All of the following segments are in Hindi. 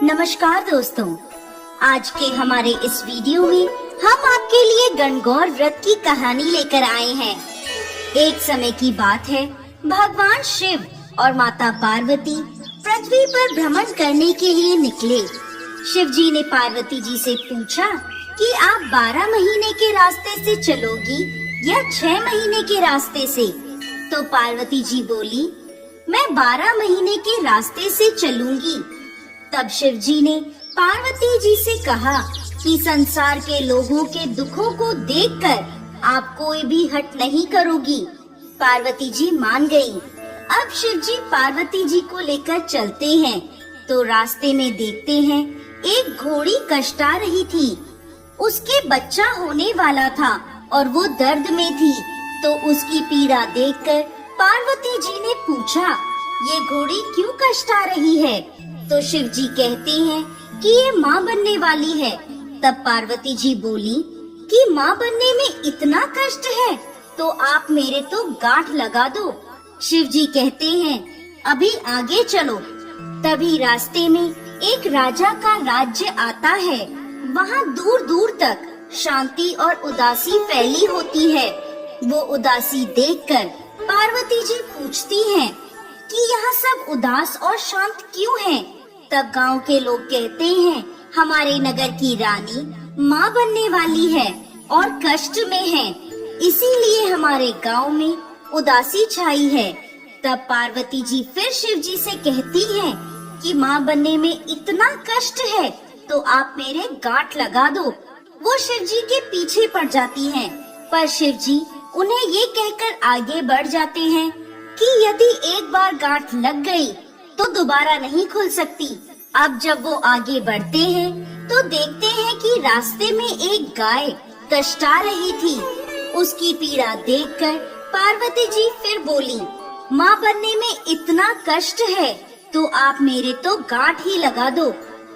नमस्कार दोस्तों, आज के हमारे इस वीडियो में हम आपके लिए गणगौर व्रत की कहानी लेकर आए हैं। एक समय की बात है, भगवान शिव और माता पार्वती पृथ्वी पर भ्रमण करने के लिए निकले। शिव जी ने पार्वती जी से पूछा कि आप 12 महीने के रास्ते से चलोगी या 6 महीने के रास्ते से? तो पार्वती जी बोली, मैं 12 महीने के रास्ते से चलूंगी। तब शिव जी ने पार्वती जी से कहा कि संसार के लोगों के दुखों को देखकर आप कोई भी हट नहीं करोगी। पार्वती जी मान गई। अब शिव जी पार्वती जी को लेकर चलते हैं तो रास्ते में देखते हैं एक घोड़ी कष्टा रही थी। उसके बच्चा होने वाला था और वो दर्द में थी। तो उसकी पीड़ा देखकर पार्वती जी ने पूछा, ये घोड़ी क्यों कष्टा रही है? तो शिव जी कहते हैं कि ये माँ बनने वाली है। तब पार्वती जी बोली कि माँ बनने में इतना कष्ट है तो आप मेरे तो गांठ लगा दो। शिव जी कहते हैं, अभी आगे चलो। तभी रास्ते में एक राजा का राज्य आता है। वहाँ दूर दूर तक शांति और उदासी फैली होती है। वो उदासी देखकर पार्वती जी पूछती हैं कि यहाँ सब उदास और शांत क्यों हैं? तब गांव के लोग कहते हैं, हमारे नगर की रानी माँ बनने वाली है और कष्ट में है, इसीलिए हमारे गांव में उदासी छाई है। तब पार्वती जी फिर शिव जी से कहती हैं कि माँ बनने में इतना कष्ट है तो आप मेरे गांठ लगा दो। वो शिव जी के पीछे पड़ जाती हैं, पर शिव जी उन्हें ये कहकर आगे बढ़ जाते हैं कि यदि एक बार गांठ लग गई तो दोबारा नहीं खुल सकती। अब जब वो आगे बढ़ते हैं तो देखते हैं कि रास्ते में एक गाय कष्टा रही थी। उसकी पीड़ा देखकर पार्वती जी फिर बोली, माँ बनने में इतना कष्ट है तो आप मेरे तो गांठ ही लगा दो।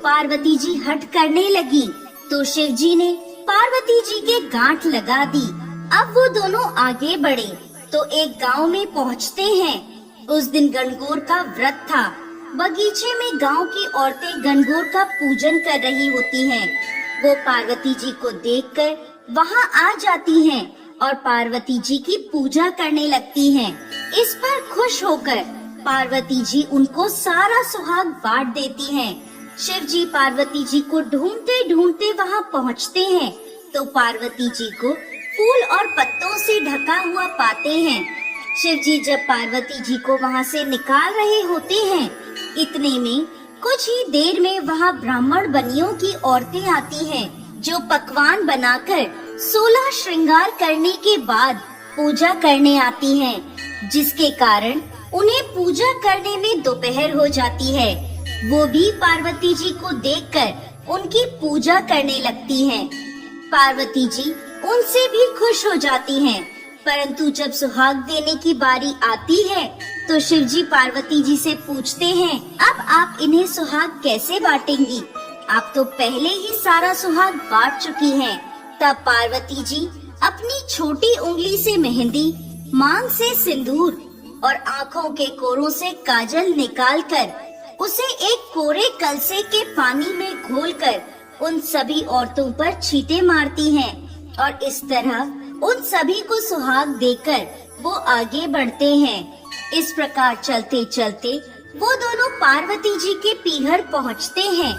पार्वती जी हट करने लगी तो शिव जी ने पार्वती जी के गांठ लगा दी। अब वो दोनों आगे बढ़े तो एक गांव में पहुँचते हैं। उस दिन गणगौर का व्रत था। बगीचे में गांव की औरतें गणगौर का पूजन कर रही होती हैं। वो पार्वती जी को देखकर वहां आ जाती हैं और पार्वती जी की पूजा करने लगती हैं। इस पर खुश होकर पार्वती जी उनको सारा सुहाग बांट देती हैं। शिव जी पार्वती जी को ढूंढते ढूंढते वहां पहुंचते हैं तो पार्वती जी को फूल और पत्तों से ढका हुआ पाते हैं। शिव जी जब पार्वती जी को वहां से निकाल रहे होते हैं, इतने में कुछ ही देर में वहां ब्राह्मण बनियों की औरतें आती हैं, जो पकवान बनाकर 16 श्रृंगार करने के बाद पूजा करने आती हैं, जिसके कारण उन्हें पूजा करने में दोपहर हो जाती है। वो भी पार्वती जी को देखकर उनकी पूजा करने लगती हैं। पार्वती जी उनसे भी खुश हो जाती हैं, परंतु जब सुहाग देने की बारी आती है तो शिव जी पार्वती जी से पूछते हैं, अब आप इन्हें सुहाग कैसे बांटेंगी? आप तो पहले ही सारा सुहाग बांट चुकी हैं। तब पार्वती जी अपनी छोटी उंगली से मेहंदी, मांग से सिंदूर और आँखों के कोरों से काजल निकालकर उसे एक कोरे कलसे के पानी में घोलकर उन सभी औरतों पर छींटे मारती हैं और इस तरह उन सभी को सुहाग देकर वो आगे बढ़ते हैं। इस प्रकार चलते चलते वो दोनों पार्वती जी के पीहर पहुँचते हैं।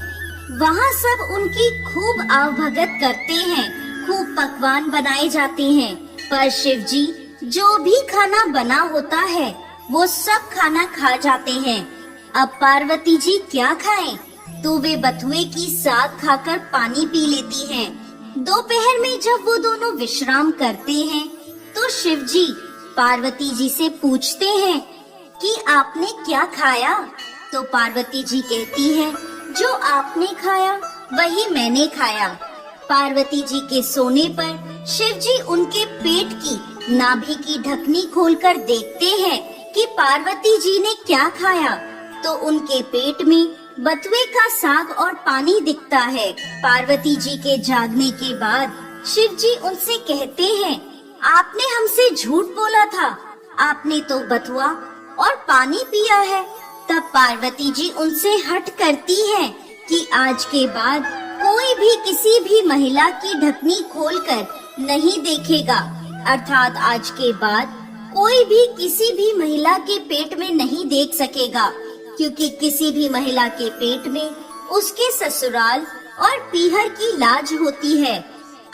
वहाँ सब उनकी खूब आवभगत करते हैं, खूब पकवान बनाए जाते हैं, पर शिव जी जो भी खाना बना होता है वो सब खाना खा जाते हैं। अब पार्वती जी क्या खाएं? तो वे बथुए की साग खाकर पानी पी लेती हैं। दोपहर में जब वो दोनों विश्राम करते हैं तो शिव जी पार्वती जी से पूछते हैं कि आपने क्या खाया? तो पार्वती जी कहती हैं, जो आपने खाया वही मैंने खाया। पार्वती जी के सोने पर शिव जी उनके पेट की नाभि की ढकनी खोलकर देखते हैं कि पार्वती जी ने क्या खाया। तो उनके पेट में बथुए का साग और पानी दिखता है। पार्वती जी के जागने के बाद शिव जी उनसे कहते हैं, आपने हमसे झूठ बोला था, आपने तो बथुआ और पानी पिया है। तब पार्वती जी उनसे हट करती हैं कि आज के बाद कोई भी किसी भी महिला की ढकनी खोलकर नहीं देखेगा, अर्थात आज के बाद कोई भी किसी भी महिला के पेट में नहीं देख सकेगा, क्योंकि किसी भी महिला के पेट में उसके ससुराल और पीहर की लाज होती है।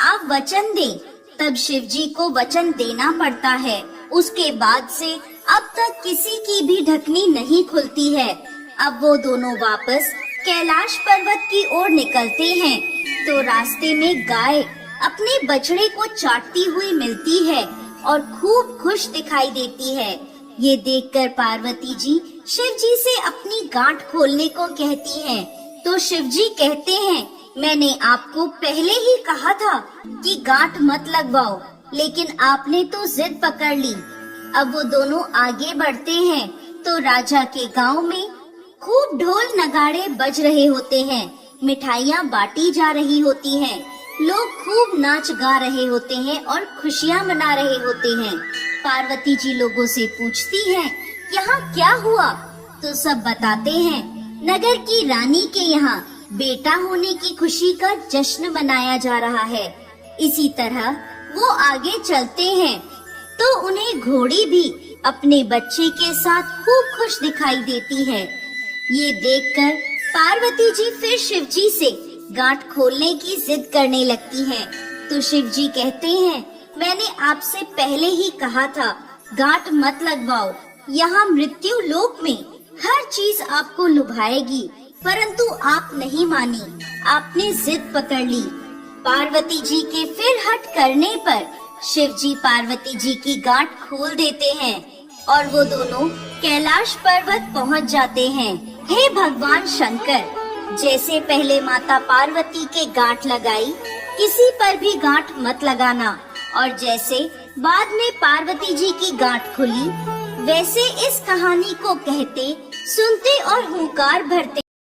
आप वचन दें, तब शिव जी को वचन देना पड़ता है। उसके बाद से अब तक किसी की भी ढकनी नहीं खुलती है। अब वो दोनों वापस कैलाश पर्वत की ओर निकलते हैं, तो रास्ते में गाय अपने बछड़े को चाटती हुई मिलती है और खूब खुश दिखाई देती है। ये देखकर पार्वती जी शिव जी से अपनी गांठ खोलने को कहती हैं, तो शिव जी कहते हैं, मैंने आपको पहले ही कहा था कि गांठ मत लगवाओ, लेकिन आपने तो जिद पकड़ ली। अब वो दोनों आगे बढ़ते हैं, तो राजा के गांव में खूब ढोल नगाड़े बज रहे होते हैं, मिठाइयाँ बांटी जा रही होती हैं, लोग खूब नाच गा रहे होते हैं और खुशियाँ मना रहे होते हैं। पार्वती जी लोगों से पूछती हैं, यहाँ क्या हुआ? तो सब बताते हैं, नगर की रानी के यहाँ बेटा होने की खुशी का जश्न मनाया जा रहा है। इसी तरह वो आगे चलते हैं, तो उन्हें घोड़ी भी अपने बच्चे के साथ खूब खुश दिखाई देती है। ये देखकर पार्वती जी फिर शिव जी से गांठ खोलने की जिद करने लगती हैं। तो शिव जी कहते हैं, मैंने आपसे पहले ही कहा था गांठ मत लगवाओ। यहाँ मृत्यु लोक में हर चीज आपको लुभाएगी, परंतु आप नहीं मानी, आपने जिद पकड़ ली। पार्वती जी के फिर हट करने पर शिव जी पार्वती जी की गांठ खोल देते हैं और वो दोनों कैलाश पर्वत पहुंच जाते हैं। हे भगवान शंकर, जैसे पहले माता पार्वती के गांठ लगाई, किसी पर भी गांठ मत लगाना, और जैसे बाद में पार्वती जी की गांठ खुली, वैसे इस कहानी को कहते, सुनते और हुंकार भरते